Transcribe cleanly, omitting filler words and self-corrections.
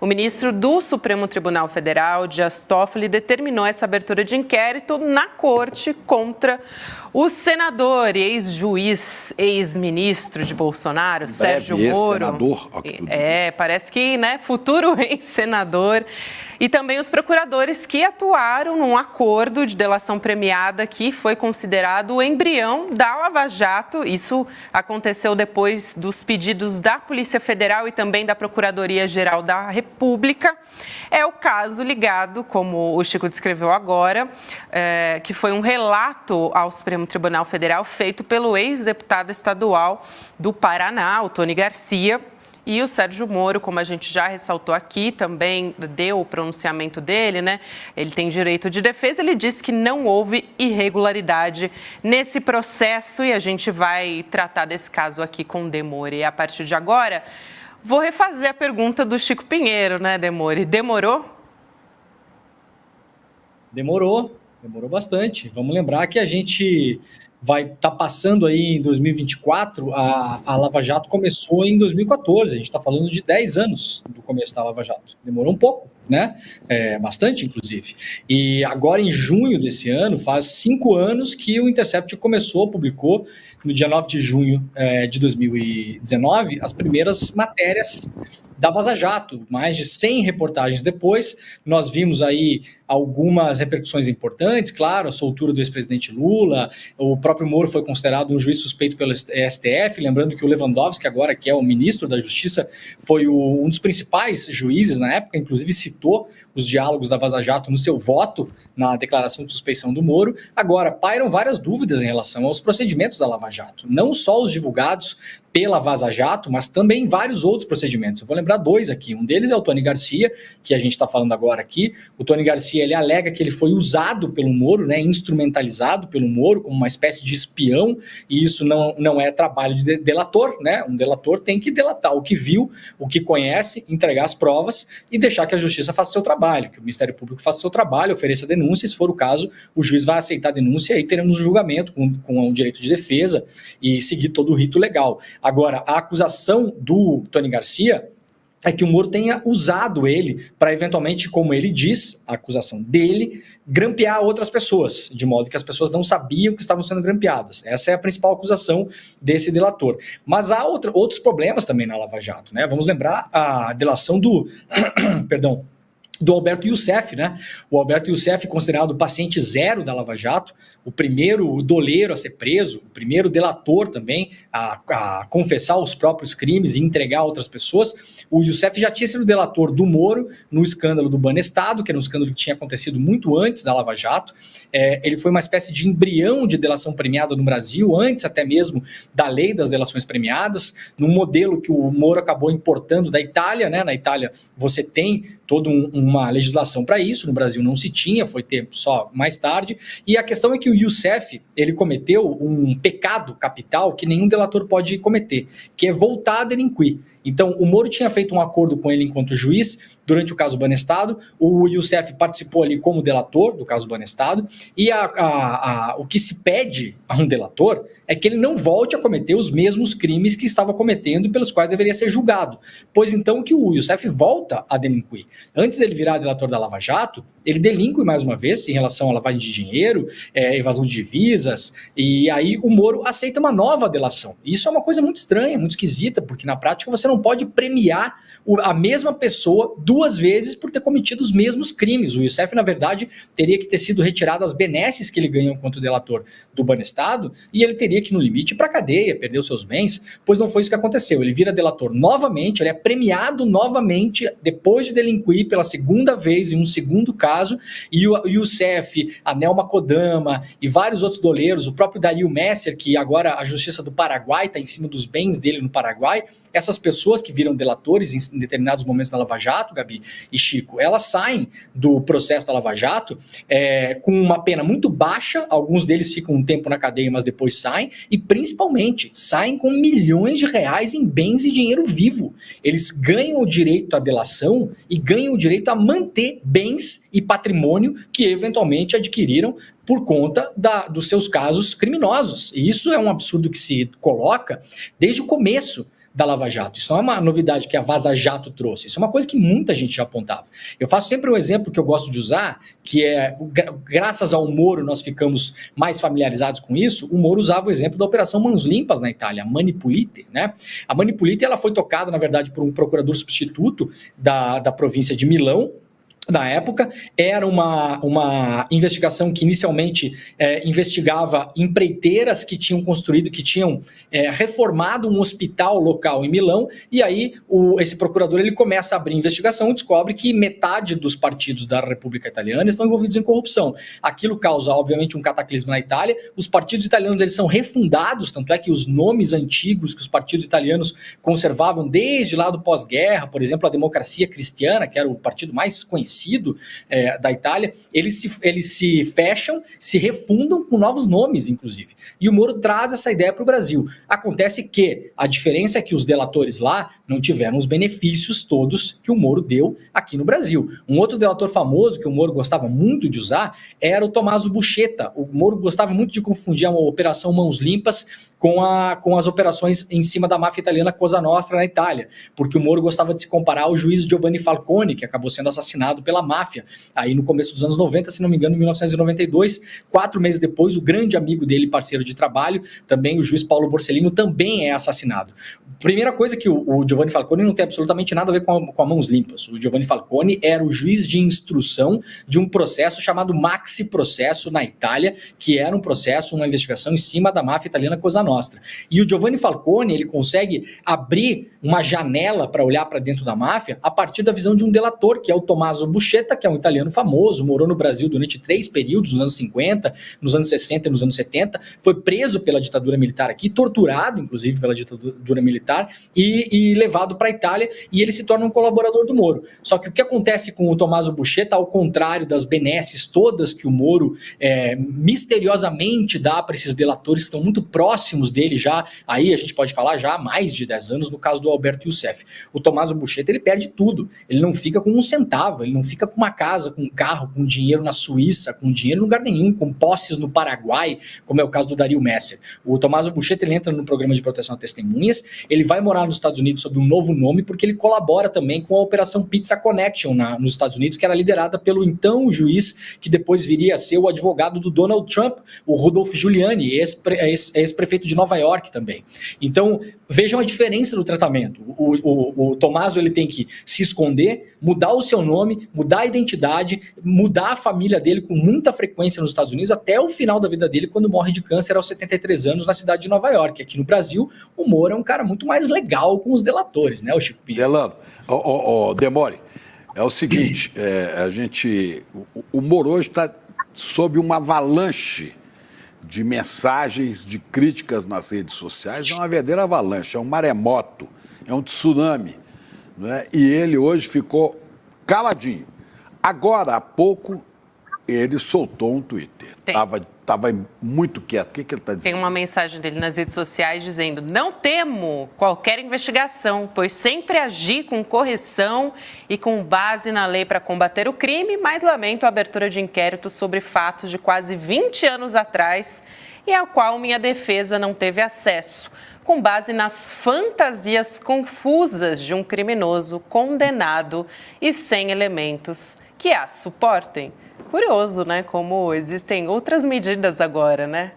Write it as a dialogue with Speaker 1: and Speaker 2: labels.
Speaker 1: O ministro do Supremo Tribunal Federal, Dias Toffoli, determinou essa abertura de inquérito na corte contra o senador e ex-juiz, ex-ministro de Bolsonaro, Sérgio Moro.
Speaker 2: Senador,
Speaker 1: parece que, futuro ex-senador. E também os procuradores que atuaram num acordo de delação premiada que foi considerado o embrião da Lava Jato. Isso aconteceu depois dos pedidos da Polícia Federal e também da Procuradoria-Geral da República. É o caso ligado, como o Chico descreveu agora, que foi um relato ao Supremo Tribunal Federal feito pelo ex-deputado estadual do Paraná, o Tony Garcia. E o Sérgio Moro, como a gente já ressaltou aqui, também deu o pronunciamento dele, Ele tem direito de defesa, ele disse que não houve irregularidade nesse processo e a gente vai tratar desse caso aqui com o Demore. E a partir de agora, vou refazer a pergunta do Chico Pinheiro, Demore? Demorou?
Speaker 3: Demorou bastante. Vamos lembrar que a gente vai estar passando aí em 2024, a Lava Jato começou em 2014, a gente está falando de 10 anos do começo da Lava Jato, demorou um pouco, bastante inclusive, e agora em junho desse ano, faz 5 anos que o Intercept publicou no dia 9 de junho de 2019, as primeiras matérias da Vaza Jato. Mais de 100 reportagens depois, nós vimos aí algumas repercussões importantes, claro, a soltura do ex-presidente Lula, o próprio Moro foi considerado um juiz suspeito pelo STF, lembrando que o Lewandowski, agora que é o ministro da Justiça, foi um dos principais juízes na época, inclusive citou os diálogos da Vaza Jato no seu voto na declaração de suspeição do Moro. Agora, pairam várias dúvidas em relação aos procedimentos da Lava Jato, não só os divulgados pela Vaza Jato, mas também vários outros procedimentos. Eu vou lembrar 2 aqui. Um deles é o Tony Garcia, que a gente está falando agora aqui. O Tony Garcia, ele alega que ele foi usado pelo Moro, instrumentalizado pelo Moro como uma espécie de espião, e isso não é trabalho de delator, Um delator tem que delatar o que viu, o que conhece, entregar as provas e deixar que a justiça faça o seu trabalho, que o Ministério Público faça o seu trabalho, ofereça denúncia, e se for o caso, o juiz vai aceitar a denúncia e aí teremos um julgamento com o direito de defesa e seguir todo o rito legal. Agora, a acusação do Tony Garcia é que o Moro tenha usado ele para, eventualmente, como ele diz, a acusação dele, grampear outras pessoas, de modo que as pessoas não sabiam que estavam sendo grampeadas. Essa é a principal acusação desse delator. Mas há outros problemas também na Lava Jato, Vamos lembrar a delação do do Alberto Youssef, O Alberto Youssef, considerado o paciente zero da Lava Jato, o primeiro doleiro a ser preso, o primeiro delator também a confessar os próprios crimes e entregar a outras pessoas. O Youssef já tinha sido delator do Moro no escândalo do Banestado, que era um escândalo que tinha acontecido muito antes da Lava Jato. Ele foi uma espécie de embrião de delação premiada no Brasil, antes até mesmo da lei das delações premiadas, num modelo que o Moro acabou importando da Itália, Na Itália você tem toda uma legislação para isso, no Brasil não se tinha, foi ter só mais tarde, e a questão é que o Youssef, ele cometeu um pecado capital que nenhum delator pode cometer, que é voltar a delinquir. Então, o Moro tinha feito um acordo com ele enquanto juiz durante o caso Banestado, o Youssef participou ali como delator do caso Banestado, e o que se pede a um delator é que ele não volte a cometer os mesmos crimes que estava cometendo e pelos quais deveria ser julgado, pois então que o Youssef volta a delinquir. Antes dele virar delator da Lava Jato, ele delinque mais uma vez em relação à lavagem de dinheiro, evasão de divisas, e aí o Moro aceita uma nova delação. Isso é uma coisa muito estranha, muito esquisita, porque na prática você não pode premiar a mesma pessoa 2 vezes por ter cometido os mesmos crimes. O Youssef, na verdade, teria que ter sido retirado as benesses que ele ganhou enquanto delator do Banestado, e ele teria que, no limite, ir para a cadeia, perder os seus bens, pois não foi isso que aconteceu. Ele vira delator novamente, ele é premiado novamente depois de delinquir pela segunda vez em um segundo caso, e o Youssef, a Nelma Kodama e vários outros doleiros, o próprio Dario Messer, que agora a Justiça do Paraguai está em cima dos bens dele no Paraguai, essas pessoas que viram delatores em determinados momentos da Lava Jato, Gabi e Chico, elas saem do processo da Lava Jato com uma pena muito baixa, alguns deles ficam um tempo na cadeia, mas depois saem, e principalmente saem com milhões de reais em bens e dinheiro vivo. Eles ganham o direito à delação e ganham o direito a manter bens e patrimônio que eventualmente adquiriram por conta dos seus casos criminosos. E isso é um absurdo que se coloca desde o começo da Lava Jato. Isso não é uma novidade que a Vaza Jato trouxe. Isso é uma coisa que muita gente já apontava. Eu faço sempre um exemplo que eu gosto de usar, que é, graças ao Moro, nós ficamos mais familiarizados com isso. O Moro usava o exemplo da Operação Mãos Limpas na Itália, a Mani Pulite, né? A Mani Pulite, ela foi tocada, na verdade, por um procurador substituto da província de Milão. Na época, era uma investigação que inicialmente investigava empreiteiras que tinham construído, que tinham reformado um hospital local em Milão, e aí esse procurador ele começa a abrir investigação e descobre que metade dos partidos da República Italiana estão envolvidos em corrupção. Aquilo causa, obviamente, um cataclismo na Itália. Os partidos italianos eles são refundados, tanto é que os nomes antigos que os partidos italianos conservavam desde lá do pós-guerra, por exemplo, a Democracia Cristiana, que era o partido mais conhecido da Itália, eles se fecham, se refundam com novos nomes, inclusive. E o Moro traz essa ideia para o Brasil. Acontece que a diferença é que os delatores lá não tiveram os benefícios todos que o Moro deu aqui no Brasil. Um outro delator famoso que o Moro gostava muito de usar era o Tommaso Buscetta. O Moro gostava muito de confundir a Operação Mãos Limpas com as operações em cima da máfia italiana Cosa Nostra na Itália, porque o Moro gostava de se comparar ao juiz Giovanni Falcone, que acabou sendo assassinado pela máfia, aí no começo dos anos 90, se não me engano, em 1992, 4 meses depois, o grande amigo dele, parceiro de trabalho, também o juiz Paulo Borsellino, também é assassinado. Primeira coisa que o Giovanni Falcone não tem absolutamente nada a ver com a Mãos Limpas. O Giovanni Falcone era o juiz de instrução de um processo chamado Maxi Processo na Itália, que era um processo, uma investigação em cima da máfia italiana Cosa Nostra. E o Giovanni Falcone, ele consegue abrir uma janela para olhar para dentro da máfia a partir da visão de um delator, que é o Tommaso Buscetta, que é um italiano famoso, morou no Brasil durante 3 períodos, nos anos 50, nos anos 60 e nos anos 70, foi preso pela ditadura militar aqui, torturado, inclusive, pela ditadura militar, e levado para a Itália, e ele se torna um colaborador do Moro. Só que o que acontece com o Tommaso Buscetta, ao contrário das benesses todas que o Moro misteriosamente dá para esses delatores que estão muito próximos dele já, aí a gente pode falar já há mais de 10 anos, no caso do Alberto Youssef. O Tommaso Buscetta, ele perde tudo, ele não fica com um centavo, ele não fica com uma casa, com um carro, com dinheiro na Suíça, com dinheiro em lugar nenhum, com posses no Paraguai, como é o caso do Dario Messer. O Tommaso Buscetta, ele entra no programa de proteção a testemunhas, ele vai morar nos Estados Unidos sob um novo nome, porque ele colabora também com a Operação Pizza Connection nos Estados Unidos, que era liderada pelo então juiz, que depois viria a ser o advogado do Donald Trump, o Rudolph Giuliani, ex-prefeito de Nova York também. Então, vejam a diferença do tratamento. O Tommaso, ele tem que se esconder, mudar o seu nome, mudar a identidade, mudar a família dele com muita frequência nos Estados Unidos, até o final da vida dele, quando morre de câncer aos 73 anos na cidade de Nova York. Aqui no Brasil, o Moro é um cara muito mais legal com os delatores, né, o Chico Pinheiro?
Speaker 2: Delano, Demore, é o seguinte, o Moro hoje está sob uma avalanche de mensagens, de críticas nas redes sociais, é uma verdadeira avalanche, é um maremoto, é um tsunami, né? E ele hoje ficou caladinho. Agora, há pouco, ele soltou um Twitter. Estava muito quieto. O que ele está dizendo?
Speaker 1: Tem uma mensagem dele nas redes sociais dizendo: não temo qualquer investigação, pois sempre agi com correção e com base na lei para combater o crime, mas lamento a abertura de inquérito sobre fatos de quase 20 anos atrás e ao qual minha defesa não teve acesso, com base nas fantasias confusas de um criminoso condenado e sem elementos que a suportem. Curioso, né? Como existem outras medidas agora, né?